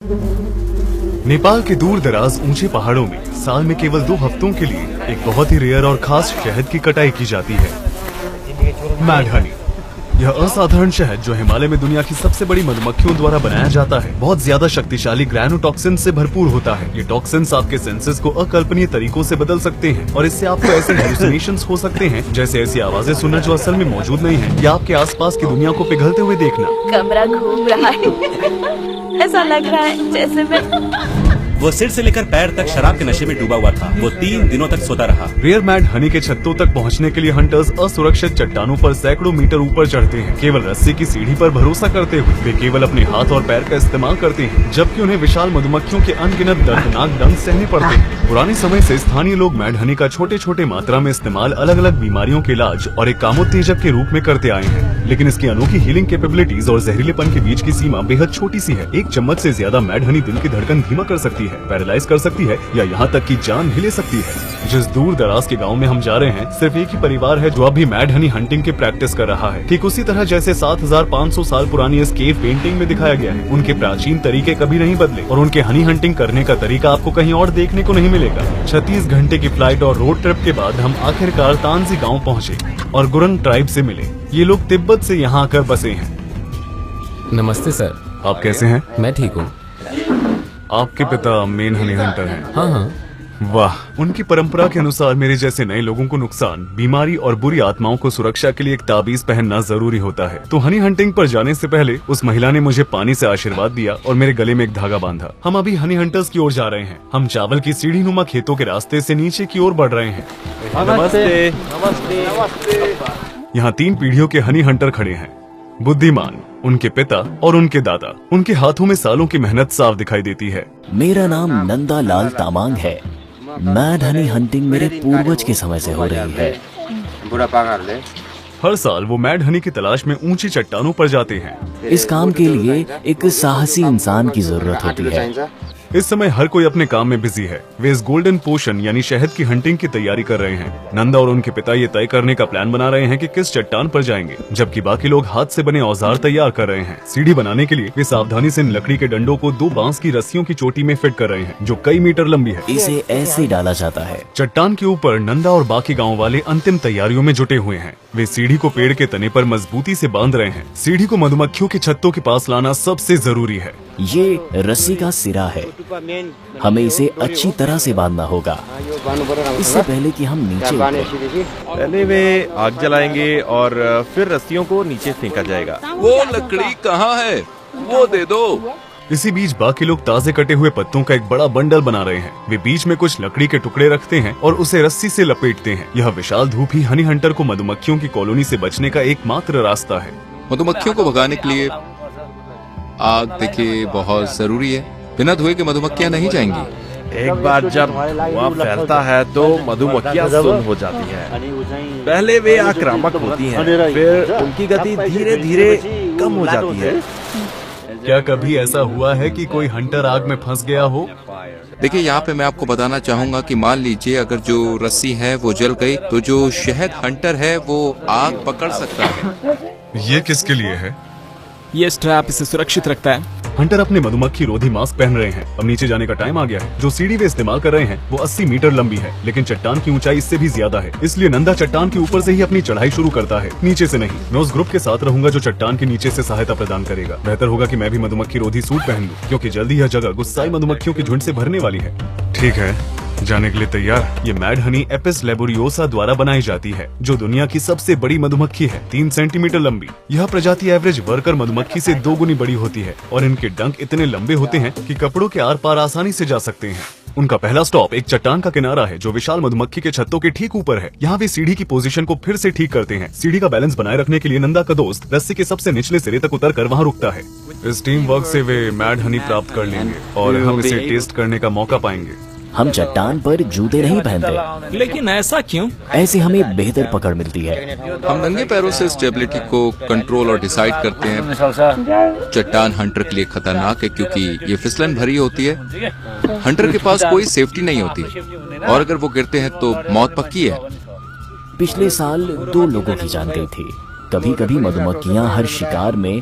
नेपाल के दूर दराज ऊंचे पहाड़ों में साल में केवल 2 हफ्तों के लिए एक बहुत ही रेयर और खास शहद की कटाई की जाती है, मैड हनी। यह असाधारण शहद जो हिमालय में दुनिया की सबसे बड़ी मधुमक्खियों द्वारा बनाया जाता है, बहुत ज्यादा शक्तिशाली ग्रैनोटॉक्सिन से भरपूर होता है। ये टॉक्सिन्स आपके सेंसेस को अकल्पनीय तरीकों से बदल सकते हैं और इससे आपको ऐसे हेलुसिनेशंस हो सकते हैं, जैसे ऐसी आवाजें सुनना जो असल में मौजूद नहीं है, या आपके आसपास की दुनिया को पिघलते हुए देखना। कमरा घूम रहा है, ऐसा लग रहा है जैसे मैं वो सिर से लेकर पैर तक शराब के नशे में डूबा हुआ था। वो 3 दिनों तक सोता रहा। रेयर मैड हनी के छत्तों तक पहुंचने के लिए हंटर्स असुरक्षित चट्टानों पर सैकड़ों मीटर ऊपर चढ़ते हैं। केवल रस्सी की सीढ़ी पर भरोसा करते हुए वे केवल अपने हाथ और पैर का इस्तेमाल करते हैं, जबकि उन्हें विशाल मधुमक्खियों के अनगिनत दर्दनाक डंक सहने पड़ते हैं। पुराने समय से स्थानीय लोग मैड हनी का छोटे छोटे मात्रा में इस्तेमाल अलग अलग बीमारियों के इलाज और एक कामोत्तेजक के रूप में करते आए हैं, लेकिन इसकी अनोखी हीलिंग कैपेबिलिटीज और जहरीलेपन के बीच की सीमा बेहद छोटी सी है। एक चम्मच से ज्यादा मैड हनी दिल की धड़कन धीमा कर सकती है, पैरालाइज कर सकती है या यहाँ तक कि जान भी ले सकती है। जिस दूर दराज के गांव में हम जा रहे हैं, सिर्फ एक ही परिवार है जो अभी मैड हनी हंटिंग की प्रैक्टिस कर रहा है, ठीक उसी तरह जैसे 7500 साल पुरानी इस केव पेंटिंग में दिखाया गया है। उनके प्राचीन तरीके कभी नहीं बदले और उनके हनी हंटिंग करने का तरीका आपको कहीं और देखने को नहीं मिलेगा। 36 घंटे की फ्लाइट और रोड ट्रिप के बाद हम आखिरकार तांजी गाँव पहुँचे और गुरंग ट्राइब से मिले। ये लोग तिब्बत से यहाँ आकर बसे हैं। नमस्ते सर। आप कैसे हैं? मैं ठीक हूँ। आपके पिता मेन हनी हंटर हैं? हाँ। वाह, उनकी परंपरा के अनुसार मेरे जैसे नए लोगों को नुकसान, बीमारी और बुरी आत्माओं को सुरक्षा के लिए एक ताबीज पहनना जरूरी होता है। तो हनी हंटिंग पर जाने से पहले उस महिला ने मुझे पानी से आशीर्वाद दिया और मेरे गले में एक धागा बांधा। हम अभी हनी हंटर्स की ओर जा रहे हैं। हम चावल की सीढ़ी नुमा खेतों के रास्ते से नीचे की ओर बढ़ रहे हैं। नमस्ते। नमस्ते। यहाँ 3 पीढ़ियों के हनी हंटर खड़े हैं, बुद्धिमान, उनके पिता और उनके दादा। उनके हाथों में सालों की मेहनत साफ दिखाई देती है। मेरा नाम नंदा लाल तामांग है। मैड हनी हंटिंग मेरे पूर्वज के समय से हो रही है। हर साल वो मैड हनी की तलाश में ऊंची चट्टानों पर जाते हैं। इस काम के लिए एक साहसी इंसान की जरूरत होती है। इस समय हर कोई अपने काम में बिजी है। वे इस गोल्डन पोशन यानी शहद की हंटिंग की तैयारी कर रहे हैं। नंदा और उनके पिता ये तय करने का प्लान बना रहे हैं कि किस चट्टान पर जाएंगे, जबकि बाकी लोग हाथ से बने औजार तैयार कर रहे हैं। सीढ़ी बनाने के लिए वे सावधानी से इन लकड़ी के डंडों को 2 बांस की रस्सियों की चोटी में फिट कर रहे हैं, जो कई मीटर लंबी है। इसे ऐसे डाला जाता है। चट्टान के ऊपर नंदा और बाकी गाँव वाले अंतिम तैयारियों में जुटे हुए हैं। वे सीढ़ी को पेड़ के तने पर मजबूती से बांध रहे हैं। सीढ़ी को मधुमक्खियों के छत्तों के पास लाना सबसे जरूरी है। ये रस्सी का सिरा है। हमें इसे अच्छी तरह से बांधना होगा, इससे पहले कि हम नीचे उतरें। पहले वे आग जलाएंगे और फिर रस्सियों को नीचे फेंका जाएगा। वो लकड़ी कहाँ है? वो दे दो। इसी बीच बाकी लोग ताजे कटे हुए पत्तों का एक बड़ा बंडल बना रहे हैं। वे बीच में कुछ लकड़ी के टुकड़े रखते हैं और उसे रस्सी से लपेटते हैं। यह विशाल धूप ही हनी हंटर को मधुमक्खियों की कॉलोनी से बचने का एकमात्र रास्ता है। मधुमक्खियों को भगाने के लिए आग देखिए बहुत जरूरी है। बिना धुएं के मधुमक्खियां नहीं जाएंगी। एक बार जब धुआं फैलता है तो मधुमक्खियां सुन्न हो जाती हैं। पहले वे आक्रामक होती हैं, फिर उनकी गति धीरे धीरे कम हो जाती है। क्या कभी ऐसा हुआ है कि कोई हंटर आग में फंस गया हो? देखिए, यहाँ पे मैं आपको बताना चाहूंगा कि मान लीजिए अगर जो रस्सी है वो जल गई तो जो शहद हंटर है वो आग पकड़ सकता है। ये किसके लिए है? ये स्ट्रैप इसे सुरक्षित रखता है। हंटर अपने मधुमक्खी रोधी मास्क पहन रहे हैं। अब नीचे जाने का टाइम आ गया है। जो सीढ़ी वे इस्तेमाल कर रहे हैं वो 80 मीटर लंबी है, लेकिन चट्टान की ऊंचाई इससे भी ज्यादा है। इसलिए नंदा चट्टान के ऊपर से ही अपनी चढ़ाई शुरू करता है, नीचे से नहीं। मैं उस ग्रुप के साथ रहूंगा जो चट्टान के नीचे से सहायता प्रदान करेगा। बेहतर होगा कि मैं भी मधुमक्खी रोधी सूट पहन लूं, क्योंकि जल्दी यह जगह गुस्साई मधुमक्खियों के झुंड से भरने वाली है। ठीक है, जाने के लिए तैयार? ये मैड हनी एपिस लैबोरियोसा द्वारा बनाई जाती है, जो दुनिया की सबसे बड़ी मधुमक्खी है, 3 सेंटीमीटर लंबी। यह प्रजाति एवरेज वर्कर मधुमक्खी से 2 गुनी बड़ी होती है और इनके डंक इतने लंबे होते हैं कि कपड़ों के आर पार आसानी से जा सकते हैं। उनका पहला स्टॉप एक चट्टान का किनारा है जो विशाल मधुमक्खी के छत्तों के ठीक ऊपर है। यहाँ वे सीढ़ी की पोजीशन को फिर से ठीक करते हैं। सीढ़ी का बैलेंस बनाए रखने के लिए नंदा का दोस्त रस्सी के सबसे निचले सिरे तक उतर कर वहाँ रुकता है। इस टीम वर्क से वे मैड हनी प्राप्त कर लेंगे और हम इसे टेस्ट करने का मौका पाएंगे। हम चट्टान पर जूते नहीं पहनते, लेकिन ऐसा क्यों? ऐसे हमें बेहतर पकड़ मिलती है। हम नंगे पैरों से स्टेबिलिटी को कंट्रोल और डिसाइड करते हैं। चट्टान हंटर के लिए खतरनाक है क्योंकि ये फिसलन भरी होती है। हंटर के पास कोई सेफ्टी नहीं होती और अगर वो गिरते हैं तो मौत पक्की है। पिछले साल 2 लोगों की जान गई थी। कभी कभी मधुमक्खियाँ हर शिकार में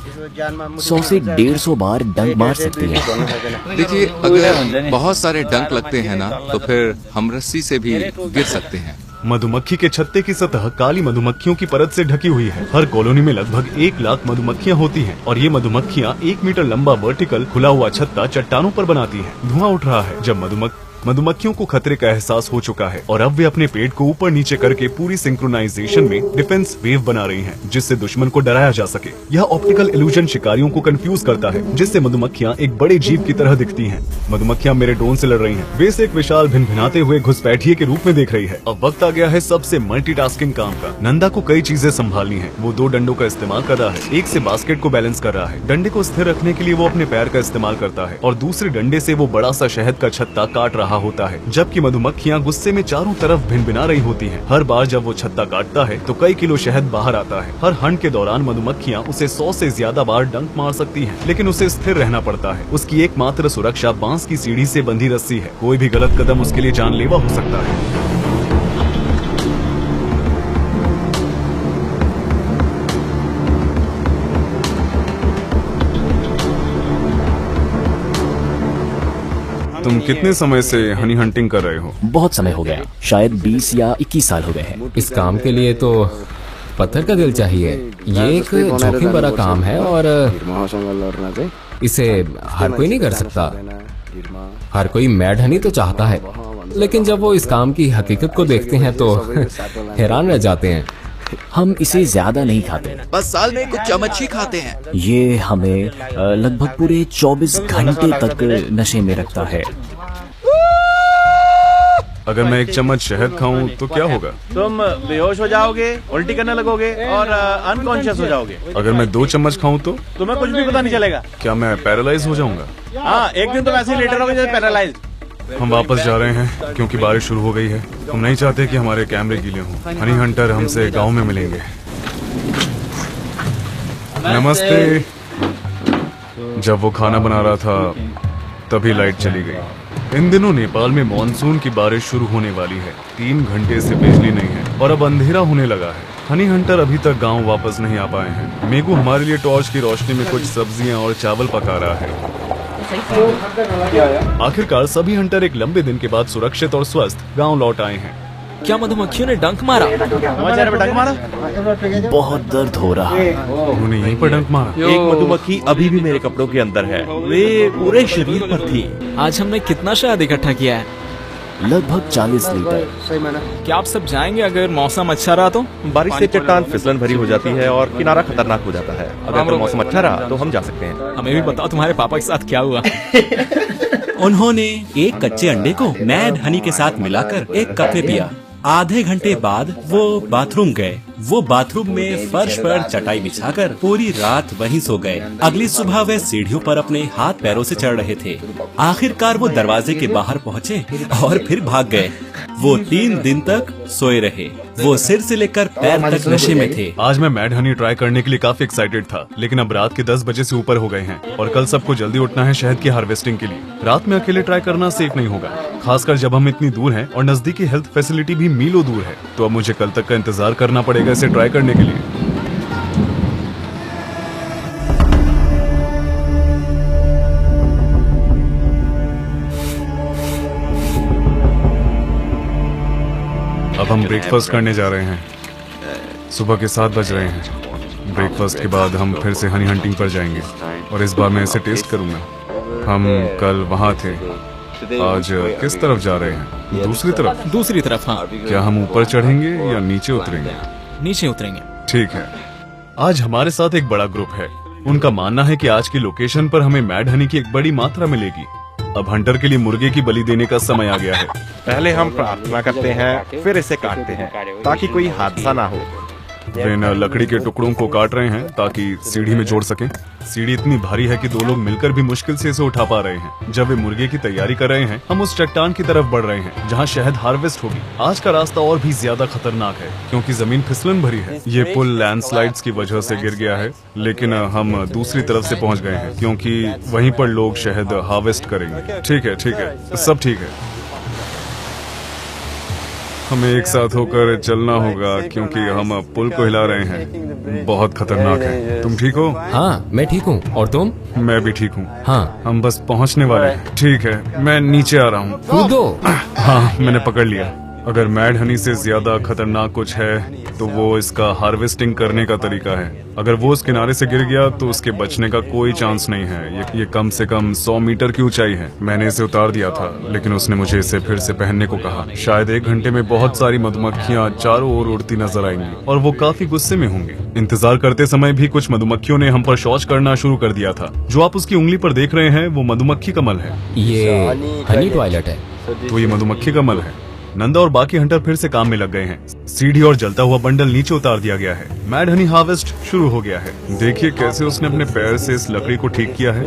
100 से 150 बार डंक मार सकती हैं। देखिए, अगर बहुत सारे डंक लगते हैं ना, तो फिर हम रस्सी से भी गिर सकते हैं। मधुमक्खी के छत्ते की सतह काली मधुमक्खियों की परत से ढकी हुई है। हर कॉलोनी में लगभग 1 लाख मधुमक्खियां होती हैं और ये मधुमक्खियां 1 मीटर लंबा वर्टिकल खुला हुआ छत्ता चट्टानों पर बनाती हैं। धुआं उठ रहा है जब मधुमक्खियों को खतरे का एहसास हो चुका है और अब वे अपने पेट को ऊपर नीचे करके पूरी सिंक्रोनाइजेशन में डिफेंस वेव बना रही हैं, जिससे दुश्मन को डराया जा सके। यह ऑप्टिकल इल्यूजन शिकारियों को कंफ्यूज करता है, जिससे मधुमक्खियां एक बड़े जीव की तरह दिखती हैं। मधुमक्खियां मेरे ड्रोन से लड़ रही हैं। वे इसे एक विशाल भिनभिनाते हुए घुसपैठिए के रूप में देख रही है। अब वक्त आ गया है सबसे मल्टीटास्किंग काम का। नंदा को कई चीजें संभालनी है। वो 2 डंडों का इस्तेमाल कर रहा है। एक से बास्केट को बैलेंस कर रहा है। डंडे को स्थिर रखने के लिए वो अपने पैर का इस्तेमाल करता है और दूसरे डंडे से वो बड़ा सा शहद का छत्ता काट रहा होता है, जबकि मधुमक्खियां गुस्से में चारों तरफ भिनभिना रही होती हैं। हर बार जब वो छत्ता काटता है तो कई किलो शहद बाहर आता है। हर हंट के दौरान मधुमक्खियां उसे 100 से ज्यादा बार डंक मार सकती हैं, लेकिन उसे स्थिर रहना पड़ता है। उसकी एकमात्र सुरक्षा बांस की सीढ़ी से बंधी रस्सी है। कोई भी गलत कदम उसके लिए जानलेवा हो सकता है। तुम कितने समय से हनी हंटिंग कर रहे हो? बहुत समय हो गया, शायद 20 या 21 साल हो गए हैं। इस काम के लिए तो पत्थर का दिल चाहिए। ये एक जोखिम भरा काम है और इसे हर कोई नहीं कर सकता। हर कोई मैड हनी तो चाहता है, लेकिन जब वो इस काम की हकीकत को देखते हैं तो हैरान रह जाते हैं। हम इसे ज्यादा नहीं खाते, बस साल में कुछ चम्मच ही खाते हैं। ये हमें लगभग पूरे 24 घंटे तक नशे में रखता है। अगर मैं 1 चम्मच शहद खाऊं तो क्या होगा? तुम बेहोश हो जाओगे, उल्टी करने लगोगे और अनकॉन्शियस हो जाओगे। अगर मैं 2 चम्मच खाऊं तो? तुम्हें कुछ भी पता नहीं चलेगा। क्या मैं पैरालाइज हो जाऊंगा? हाँ, एक दिन तुम ऐसे ही लेटे रहोगे जैसे पैरालाइज। हम वापस जा रहे हैं क्योंकि बारिश शुरू हो गई है। हम नहीं चाहते कि हमारे कैमरे गीले हों। हनी हंटर हमसे गांव में मिलेंगे। नमस्ते। जब वो खाना बना रहा था तभी लाइट चली गई। इन दिनों नेपाल में मॉनसून की बारिश शुरू होने वाली है। 3 घंटे से बिजली नहीं है और अब अंधेरा होने लगा है। हनी हंटर अभी तक गांव वापस नहीं आ पाए हैं। मेगू हमारे लिए टॉर्च की रोशनी में कुछ सब्जियां और चावल पका रहा है। आखिरकार सभी हंटर एक लंबे दिन के बाद सुरक्षित और स्वस्थ गांव लौट आए हैं। क्या मधुमक्खियों ने डंक मारा? डंक मारा? बहुत दर्द हो रहा है। उन्होंने यहीं पर डंक मारा। एक मधुमक्खी अभी भी मेरे कपड़ों के अंदर है। वे पूरे शरीर पर थी। आज हमने कितना शहद इकट्ठा किया है? लगभग 40 लीटर। क्या आप सब जाएंगे अगर मौसम अच्छा रहा तो? बारिश से चट्टान फिसलन भरी हो जाती है और किनारा खतरनाक हो जाता है। अगर मौसम अच्छा रहा तो हम जा सकते हैं। हमें भी बताओ तुम्हारे पापा के साथ क्या हुआ? उन्होंने एक कच्चे अंडे को मैड हनी के साथ मिलाकर एक कप में पिया। आधे घंटे बाद वो बाथरूम गए। वो बाथरूम में फर्श पर चटाई बिछाकर पूरी रात वहीं सो गए। अगली सुबह वे सीढ़ियों पर अपने हाथ पैरों से चढ़ रहे थे। आखिरकार वो दरवाजे के बाहर पहुँचे और फिर भाग गए। वो 3 दिन तक सोए रहे। वो सिर से लेकर पैर तक नशे में थे। आज मैं मैड हनी ट्राई करने के लिए काफी एक्साइटेड था, लेकिन अब रात के 10 बजे से ऊपर हो गए हैं और कल सबको जल्दी उठना है शहद की हार्वेस्टिंग के लिए। रात में अकेले ट्राई करना सेफ नहीं होगा, खासकर जब हम इतनी दूर हैं और नजदीकी हेल्थ फैसिलिटी भी मीलों दूर है। तो अब मुझे कल तक का इंतजार करना पड़ेगा इसे ट्राई करने के लिए। अब हम ब्रेकफास्ट करने जा रहे हैं। सुबह के 7 बज रहे हैं। ब्रेकफास्ट के बाद हम फिर से हनी हंटिंग पर जाएंगे और इस बार मैं इसे टेस्ट करूंगा। हम कल वहाँ थे, आज किस तरफ जा रहे हैं? दूसरी तरफ? दूसरी तरफ, हाँ। क्या हम ऊपर चढ़ेंगे या नीचे उतरेंगे? नीचे उतरेंगे। ठीक है। आज हमारे साथ एक बड़ा ग्रुप है। उनका मानना है कि आज की लोकेशन पर हमें मैड हनी की एक बड़ी मात्रा मिलेगी। अब हंटर के लिए मुर्गे की बलि देने का समय आ गया है। पहले हम प्रार्थना करते हैं, फिर इसे काटते हैं ताकि कोई हादसा ना हो। वे इन लकड़ी के टुकड़ों को काट रहे हैं ताकि सीढ़ी में जोड़ सकें। सीढ़ी इतनी भारी है कि 2 लोग मिलकर भी मुश्किल से इसे उठा पा रहे हैं। जब वे मुर्गे की तैयारी कर रहे हैं, हम उस चट्टान की तरफ बढ़ रहे हैं जहां शहद हार्वेस्ट होगी। आज का रास्ता और भी ज्यादा खतरनाक है क्योंकि जमीन फिसलन भरी है। ये पुल लैंडस्लाइड्स की वजह से गिर गया है, लेकिन हम दूसरी तरफ से पहुंच गए हैं क्योंकि वहीं पर लोग शहद हार्वेस्ट करेंगे। ठीक है, सब ठीक है। हमें एक साथ होकर चलना होगा क्योंकि हम अब पुल को हिला रहे हैं। बहुत खतरनाक है। तुम ठीक हो? हाँ मैं ठीक हूँ, और तुम? मैं भी ठीक हूँ। हाँ। हम बस पहुँचने वाले हैं। ठीक है, मैं नीचे आ रहा हूँ। कूदो। हाँ, मैंने पकड़ लिया। अगर मैड हनी से ज्यादा खतरनाक कुछ है तो वो इसका हार्वेस्टिंग करने का तरीका है। अगर वो उस किनारे से गिर गया तो उसके बचने का कोई चांस नहीं है। ये कम से कम 100 मीटर की ऊंचाई है। मैंने इसे उतार दिया था, लेकिन उसने मुझे इसे फिर से पहनने को कहा। शायद 1 घंटे में बहुत सारी मधुमक्खियां चारों ओर उड़ती नजर आएंगी और वो काफी गुस्से में होंगे। इंतजार करते समय भी कुछ मधुमक्खियों ने हम पर शौच करना शुरू कर दिया था। जो आप उसकी उंगली पर देख रहे हैं वो मधुमक्खी कमल है। ये हनी टॉयलेट है। तो ये मधुमक्खी कमल है। नंदा और बाकी हंटर फिर से काम में लग गए हैं। सीढ़ी और जलता हुआ बंडल नीचे उतार दिया गया है। मैड हनी हार्वेस्ट शुरू हो गया है। देखिए कैसे उसने अपने पैर से इस लकड़ी को ठीक किया है।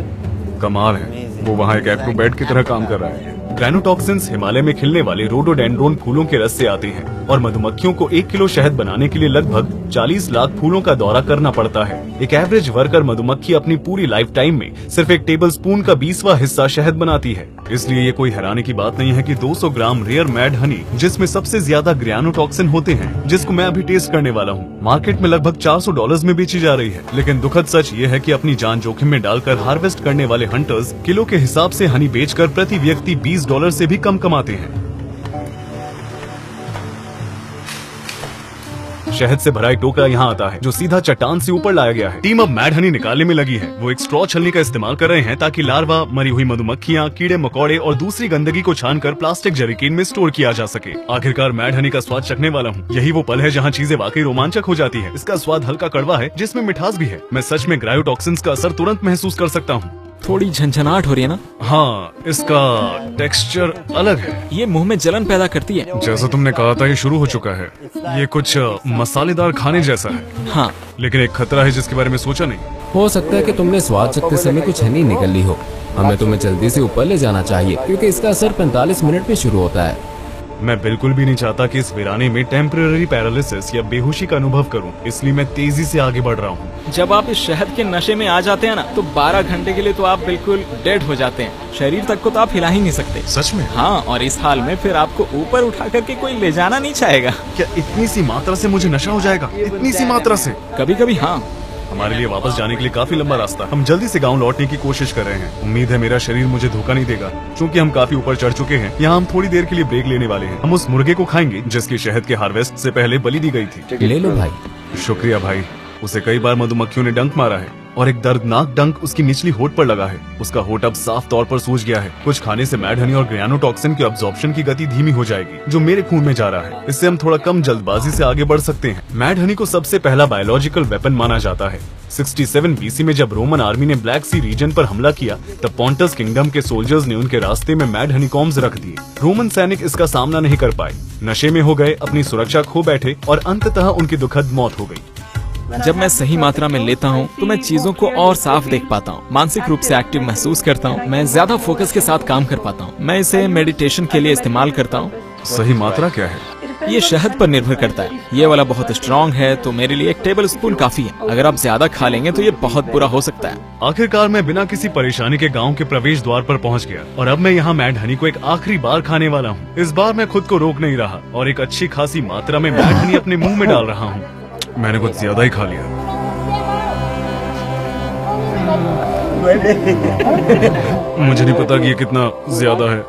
कमाल है। वो वहाँ एक एक्रोबैट की तरह काम कर रहा है। ग्रैनोटॉक्सिन्स हिमालय में खिलने वाले रोडोडेंड्रोन फूलों के रस से आते हैं और मधुमक्खियों को 1 किलो शहद बनाने के लिए लगभग 40 लाख फूलों का दौरा करना पड़ता है। एक एवरेज वर्कर मधुमक्खी अपनी पूरी लाइफ टाइम में सिर्फ 1 टेबल स्पून का 20वां हिस्सा शहद बनाती है। इसलिए ये कोई हैरानी की बात नहीं है कि 200 ग्राम रेयर मैड हनी, जिसमें सबसे ज्यादा ग्रैनोटॉक्सिन होते हैं, जिसको मैं अभी टेस्ट करने वाला हूँ, मार्केट में लगभग $400 में बेची जा रही है। लेकिन दुखद सच ये है कि अपनी जान जोखिम में डालकर हार्वेस्ट करने वाले हंटर्स किलो के हिसाब से हनी बेचकर प्रति व्यक्ति $20 से भी कम कमाते हैं। शहद से भरा एक टोकरा यहाँ आता है जो सीधा चट्टान से ऊपर लाया गया है। टीम अब मैड हनी निकालने में लगी है। वो एक स्ट्रॉ छलनी का इस्तेमाल कर रहे हैं ताकि लार्वा, मरी हुई मधुमक्खियाँ, कीड़े मकोड़े और दूसरी गंदगी को छानकर प्लास्टिक जरीकीन में स्टोर किया जा सके। आखिरकार मैड हनी का स्वाद चखने वाला हूँ। यही वो पल है जहाँ चीजें वाकई रोमांचक हो जाती है। इसका स्वाद हल्का कड़वा है जिसमें मिठास भी है। मैं सच में ग्रायोटॉक्सिन्स का असर तुरंत महसूस कर सकता हूँ। थोड़ी झंझनाहट हो रही है ना? हाँ, इसका टेक्सचर अलग है। ये मुंह में जलन पैदा करती है। जैसा तुमने कहा था ये शुरू हो चुका है। ये कुछ मसालेदार खाने जैसा है। हाँ, लेकिन एक खतरा है जिसके बारे में सोचा नहीं। हो सकता है कि तुमने स्वाद चखते समय कुछ हनी निकल ली हो। हमें तुम्हें जल्दी से ऊपर ले जाना चाहिए क्योंकि इसका असर 45 मिनट में शुरू होता है। मैं बिल्कुल भी नहीं चाहता कि इस वीराने में टेम्परेरी पैरालिसिस या बेहोशी का अनुभव करूं, इसलिए मैं तेजी से आगे बढ़ रहा हूं। जब आप इस शहद के नशे में आ जाते हैं ना, तो 12 घंटे के लिए तो आप बिल्कुल डेड हो जाते हैं। शरीर तक को तो आप हिला ही नहीं सकते। सच में? हाँ, और इस हाल में फिर आपको ऊपर उठा करके कोई ले जाना नहीं चाहेगा। क्या इतनी सी मात्रा से मुझे नशा हो जाएगा? इतनी सी मात्रा से? कभी कभी हाँ। हमारे लिए वापस जाने के लिए काफी लंबा रास्ता। हम जल्दी से गांव लौटने की कोशिश कर रहे हैं। उम्मीद है मेरा शरीर मुझे धोखा नहीं देगा। क्योंकि हम काफी ऊपर चढ़ चुके हैं, यहाँ हम थोड़ी देर के लिए ब्रेक लेने वाले हैं। हम उस मुर्गे को खाएंगे जिसकी शहद के हार्वेस्ट से पहले बलि दी गई थी। ले लो भाई। शुक्रिया भाई। उसे कई बार मधुमक्खियों ने डंक मारा है और एक दर्दनाक डंक उसकी निचली होठ पर लगा है। उसका होठ अब साफ तौर पर सूज गया है। कुछ खाने से मैड हनी और ग्रैनोटॉक्सिन के अब्जॉर्प्शन की गति धीमी हो जाएगी, जो मेरे खून में जा रहा है। इससे हम थोड़ा कम जल्दबाजी से आगे बढ़ सकते हैं। मैड हनी को सबसे पहला बायोलॉजिकल वेपन माना जाता है। 67 BC में जब रोमन आर्मी ने ब्लैक सी रीजन पर हमला किया, तब पॉन्टस किंगडम के सोल्जर्स ने उनके रास्ते में मैड हनीकॉम्स रख दिए। रोमन सैनिक इसका सामना नहीं कर पाए, नशे में हो गए, अपनी सुरक्षा खो बैठे और अंततः उनकी दुखद मौत हो गई। जब मैं सही मात्रा में लेता हूँ तो मैं चीजों को और साफ देख पाता हूँ, मानसिक रूप से एक्टिव महसूस करता हूँ, मैं ज्यादा फोकस के साथ काम कर पाता हूँ। मैं इसे मेडिटेशन के लिए इस्तेमाल करता हूँ। सही मात्रा क्या है? ये शहद पर निर्भर करता है। ये वाला बहुत स्ट्रॉन्ग है, तो मेरे लिए 1 टेबल स्पून काफी है। अगर आप ज्यादा खा लेंगे तो ये बहुत बुरा हो सकता है। आखिरकार मैं बिना किसी परेशानी के गांव के प्रवेश द्वार पर पहुंच गया और अब मैं यहाँ मैड हनी को एक आखिरी बार खाने वाला हूँ। इस बार मैं खुद को रोक नहीं रहा और एक अच्छी खासी मात्रा में मैड हनी अपने मुंह में डाल रहा हूँ। मैंने कुछ ज्यादा ही खा लिया। मुझे नहीं पता कि ये कितना ज्यादा है,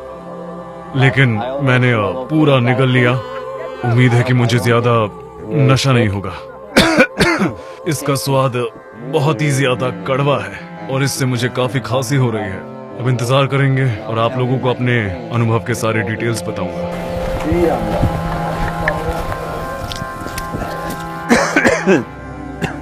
लेकिन मैंने पूरा निगल लिया। उम्मीद है कि मुझे ज्यादा नशा नहीं होगा। इसका स्वाद बहुत ही ज्यादा कड़वा है और इससे मुझे काफी खांसी हो रही है। अब इंतजार करेंगे और आप लोगों को अपने अनुभव के सारे डिटेल्स बताऊंगा।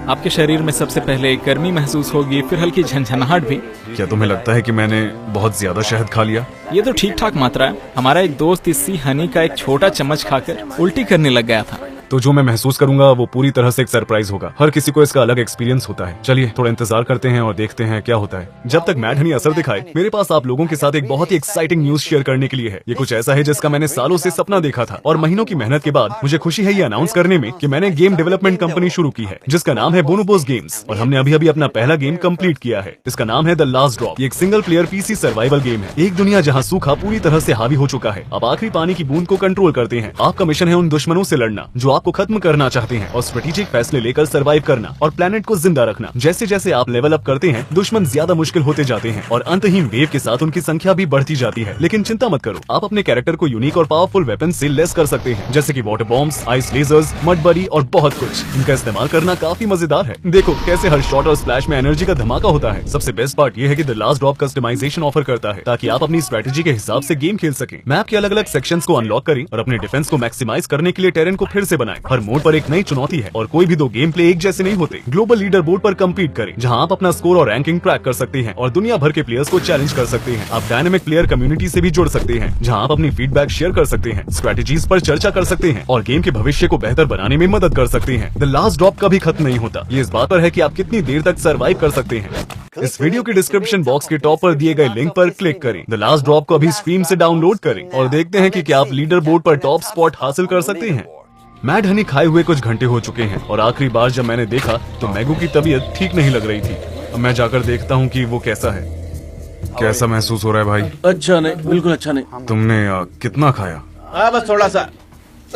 आपके शरीर में सबसे पहले गर्मी महसूस होगी, फिर हल्की झंझनाहट भी। क्या तुम्हें लगता है कि मैंने बहुत ज्यादा शहद खा लिया? ये तो ठीक ठाक मात्रा है। हमारा एक दोस्त इसी हनी का एक छोटा चम्मच खाकर उल्टी करने लग गया था। तो जो मैं महसूस करूंगा वो पूरी तरह से एक सरप्राइज होगा। हर किसी को इसका अलग एक्सपीरियंस होता है। चलिए थोड़ा इंतजार करते हैं और देखते हैं क्या होता है। जब तक मैड हनी असर दिखाए, मेरे पास आप लोगों के साथ एक बहुत ही एक्साइटिंग न्यूज शेयर करने के लिए है। ये कुछ ऐसा है जिसका मैंने सालों से सपना देखा था और महीनों की मेहनत के बाद मुझे खुशी है ये अनाउंस करने में कि मैंने गेम डेवलपमेंट कंपनी शुरू की है जिसका नाम है बोनोबोस गेम्स और हमने अभी अभी अपना पहला गेम कंप्लीट किया है। इसका नाम है द लास्ट ड्रॉप। ये एक single player PC survival game है। एक दुनिया जहाँ सूखा पूरी तरह से हावी हो चुका है। आप आखिरी पानी की बूंद को कंट्रोल करते हैं। आपका मिशन है उन दुश्मनों से लड़ना जो आपको खत्म करना चाहते हैं और स्ट्रेटेजिक फैसले लेकर सर्वाइव करना और प्लेनेट को जिंदा रखना। जैसे जैसे आप लेवल अप करते हैं, दुश्मन ज्यादा मुश्किल होते जाते हैं और अंतहीन वेव के साथ उनकी संख्या भी बढ़ती जाती है। लेकिन चिंता मत करो, आप अपने कैरेक्टर को यूनिक और पावरफुल वेपन से लेस कर सकते हैं, जैसे कि water bombs, ice lasers, mud बरी और बहुत कुछ। इनका इस्तेमाल करना काफी मजेदार है। देखो कैसे हर शॉट और स्प्लैश में एनर्जी का धमाका होता है। सबसे बेस्ट पार्ट ये है कि the last drop customization offer करता है ताकि आप अपनी स्ट्रेटेजी के हिसाब से गेम खेल सकें। मैप के अलग अलग सेक्शंस को अनलॉक करें और अपने डिफेंस को मैक्सिमाइज करने के लिए टेरेन को फिर से बनाएं। हर मोड पर एक नई चुनौती है और कोई भी दो गेम प्ले एक जैसे नहीं होते। ग्लोबल लीडर बोर्ड पर कम्पीट करें जहां आप अपना स्कोर और रैंकिंग ट्रैक कर सकते हैं और दुनिया भर के प्लेयर्स को चैलेंज कर सकते हैं। आप डायनेमिक प्लेयर कम्युनिटी से भी जुड़ सकते हैं जहां आप अपनी फीडबैक शेयर कर सकते हैं, स्ट्रेटेजीज पर चर्चा कर सकते हैं और गेम के भविष्य को बेहतर बनाने में मदद कर सकते हैं। द लास्ट ड्रॉप कभी खत्म नहीं होता। ये इस बात पर है कि आप कितनी देर तक सर्वाइव कर सकते हैं। इस वीडियो के डिस्क्रिप्शन बॉक्स के टॉप पर दिए गए लिंक पर क्लिक करें। द लास्ट ड्रॉप को अभी स्ट्रीम से डाउनलोड करें और देखते हैं कि क्या आप लीडर बोर्ड पर टॉप स्पॉट हासिल कर सकते हैं। मैड हनी खाए हुए कुछ घंटे हो चुके हैं और आखिरी बार जब मैंने देखा तो मैगू की तबीयत ठीक नहीं लग रही थी। अब मैं जाकर देखता हूँ कि वो कैसा है। कैसा महसूस हो रहा है भाई? अच्छा नहीं, बिल्कुल अच्छा नहीं। तुमने कितना खाया? बस थोड़ा सा,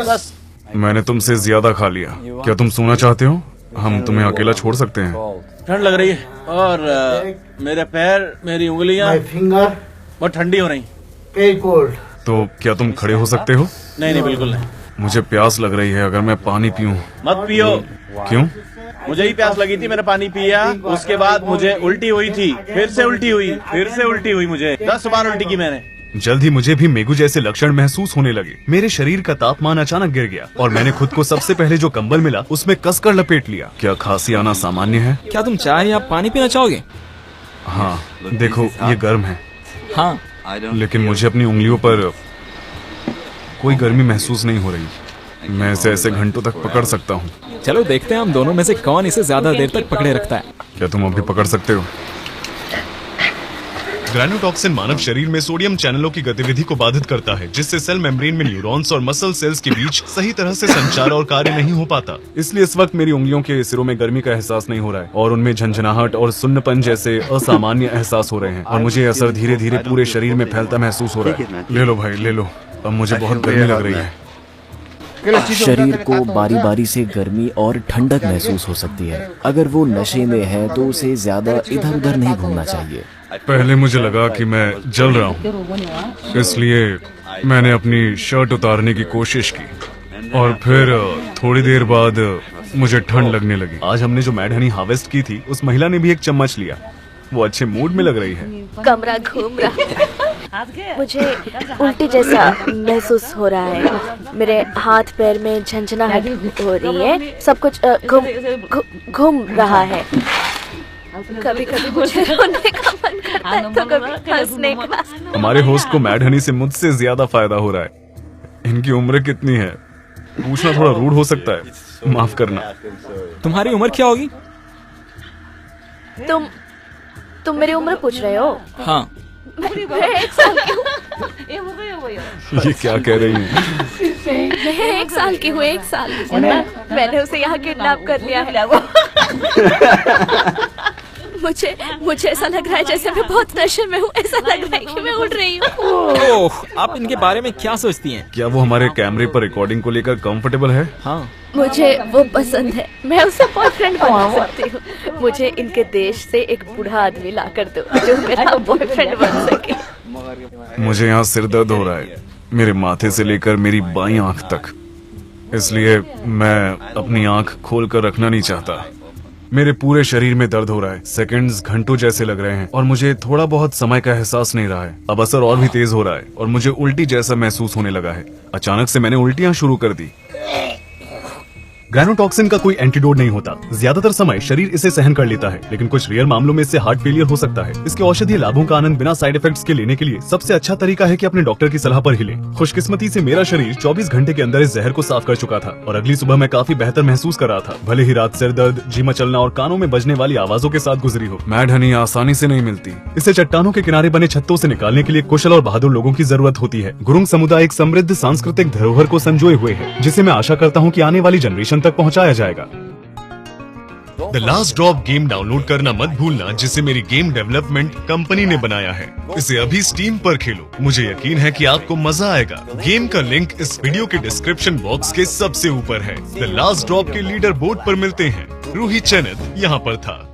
बस। मैंने तुमसे ज्यादा खा लिया। क्या तुम सोना चाहते हो? हम तुम्हें अकेला छोड़ सकते हैं। ठंड लग रही है और मेरे पैर, मेरी उंगलियां बहुत ठंडी हो रही। तो क्या तुम खड़े हो सकते हो? नहीं, बिल्कुल नहीं। मुझे प्यास लग रही है। अगर मैं पानी पीऊं? मत पियो। क्यों? मुझे ही प्यास लगी थी, मैंने पानी पिया। उसके बाद मुझे उल्टी हुई थी, फिर से उल्टी हुई, फिर से उल्टी हुई। मुझे 10 बार उल्टी की मैंने। जल्द ही मुझे भी मेगू जैसे लक्षण महसूस होने लगे। मेरे शरीर का तापमान अचानक गिर गया और मैंने खुद को सबसे पहले जो कंबल मिला उसमें कसकर लपेट लिया। क्या खांसी आना सामान्य है? क्या तुम चाय या पानी पीना चाहोगे? हाँ, देखो ये गर्म है। हाँ, लेकिन मुझे अपनी उंगलियों पर कोई गर्मी महसूस नहीं हो रही। मैं इसे ऐसे घंटों तक पकड़ सकता हूँ। चलो देखते हैं हम दोनों में से कौन इसे ज्यादा देर तक पकड़े रखता है। क्या तुम अभी पकड़ सकते हो? ग्रैन्योटॉक्सिन मानव शरीर में सोडियम चैनलों की गतिविधि को बाधित करता है, जिससे सेल मेम्ब्रेन में न्यूरॉन्स और मसल सेल्स के बीच सही तरह से संचार और कार्य नहीं हो पाता। इसलिए इस वक्त मेरी उंगलियों के सिरों में गर्मी का एहसास नहीं हो रहा है और उनमें झंझनाहट और सुन्नपन जैसे असामान्य एहसास हो रहे हैं और मुझे असर धीरे धीरे पूरे शरीर में फैलता महसूस हो रहा है। ले लो भाई, ले लो। अब मुझे बहुत गर्मी लग रही है। शरीर को बारी बारी से गर्मी और ठंडक महसूस हो सकती है। अगर वो नशे में है तो उसे ज्यादा इधर उधर नहीं घूमना चाहिए। पहले मुझे लगा कि मैं जल रहा हूँ, इसलिए मैंने अपनी शर्ट उतारने की कोशिश की और फिर थोड़ी देर बाद मुझे ठंड लगने लगी। आज हमने जो मैड हनी हार्वेस्ट की थी, उस महिला ने भी एक चम्मच लिया। वो अच्छे मूड में लग रही है। कमरा घूम रहा है। मुझे उल्टी जैसा महसूस हो रहा है। मेरे हाथ पैर में झंझनाहट हो रही है। सब कुछ घूम रहा है। कभी कभी मुझे रोने का मन करता है तो कभी हंसने का। हमारे होस्ट को मैड हनी से मुझसे ज्यादा फायदा हो रहा है। इनकी उम्र कितनी है? पूछना थोड़ा रूड हो सकता है, माफ करना। तुम्हारी उम्र क्या होगी? तुम मेरी उम्र पूछ रहे हो? हाँ। मैं 1 साल की हूँ। ये क्या कह रही है? मैं 1 साल की हूँ। 1 साल। मैंने उसे यहाँ किडनैप कर लिया है। मुझे ऐसा लग रहा है जैसे मैं बहुत नशे में हूँ। ऐसा लग रहा है कि मैं उड़ रही हूँ। ओह, आप इनके बारे में क्या सोचती हैं? क्या वो हमारे कैमरे पर रिकॉर्डिंग को लेकर कंफर्टेबल है? हाँ, मुझे वो पसंद है। मैं उसे बॉयफ्रेंड बना सकती हूँ। मुझे इनके देश से एक बूढ़ा आदमी ला कर दो जो मेरा बॉयफ्रेंड बन सके। मुझे यहाँ सिर दर्द हो रहा है, मेरे माथे से लेकर मेरी बाईं आंख तक। इसलिए मैं अपनी आंख खोल कर रखना नहीं चाहता। मेरे पूरे शरीर में दर्द हो रहा है। सेकंड्स घंटों जैसे लग रहे हैं और मुझे थोड़ा बहुत समय का एहसास नहीं रहा है। अब असर और भी तेज हो रहा है और मुझे उल्टी जैसा महसूस होने लगा है। अचानक से मैंने उल्टियां शुरू कर दी। ग्रैनोटॉक्सिन का कोई एंटीडोट नहीं होता। ज्यादातर समय शरीर इसे सहन कर लेता है, लेकिन कुछ रेयर मामलों में इससे हार्ट फेलियर हो सकता है। इसके औषधीय लाभों का आनंद बिना साइड इफेक्ट्स के लेने के लिए सबसे अच्छा तरीका है कि अपने डॉक्टर की सलाह पर ही लें। खुशकिस्मती से मेरा शरीर 24 घंटे के अंदर इस जहर को साफ कर चुका था और अगली सुबह मैं काफी बेहतर महसूस कर रहा था, भले ही रात सिर दर्द, जी मचलना और कानों में बजने वाली आवाजों के साथ गुजरी हो। मैड हनी आसानी से नहीं मिलती। इसे चट्टानों के किनारे बने छत्तों से निकालने के लिए कुशल और बहादुर लोगों की जरूरत होती है। गुरुंग समुदाय एक समृद्ध सांस्कृतिक धरोहर को संजोए हुए है, जिसे मैं आशा करता हूँ कि आने वाली जनरेशन तक पहुँचाया जाएगा। The last drop game download करना मत भूलना, जिसे मेरी गेम डेवलपमेंट कंपनी ने बनाया है। इसे अभी स्टीम पर खेलो, मुझे यकीन है कि आपको मजा आएगा। गेम का लिंक इस वीडियो के डिस्क्रिप्शन बॉक्स के सबसे ऊपर है। द लास्ट ड्रॉप के लीडर बोर्ड पर मिलते हैं। रूही चैनत यहाँ पर था।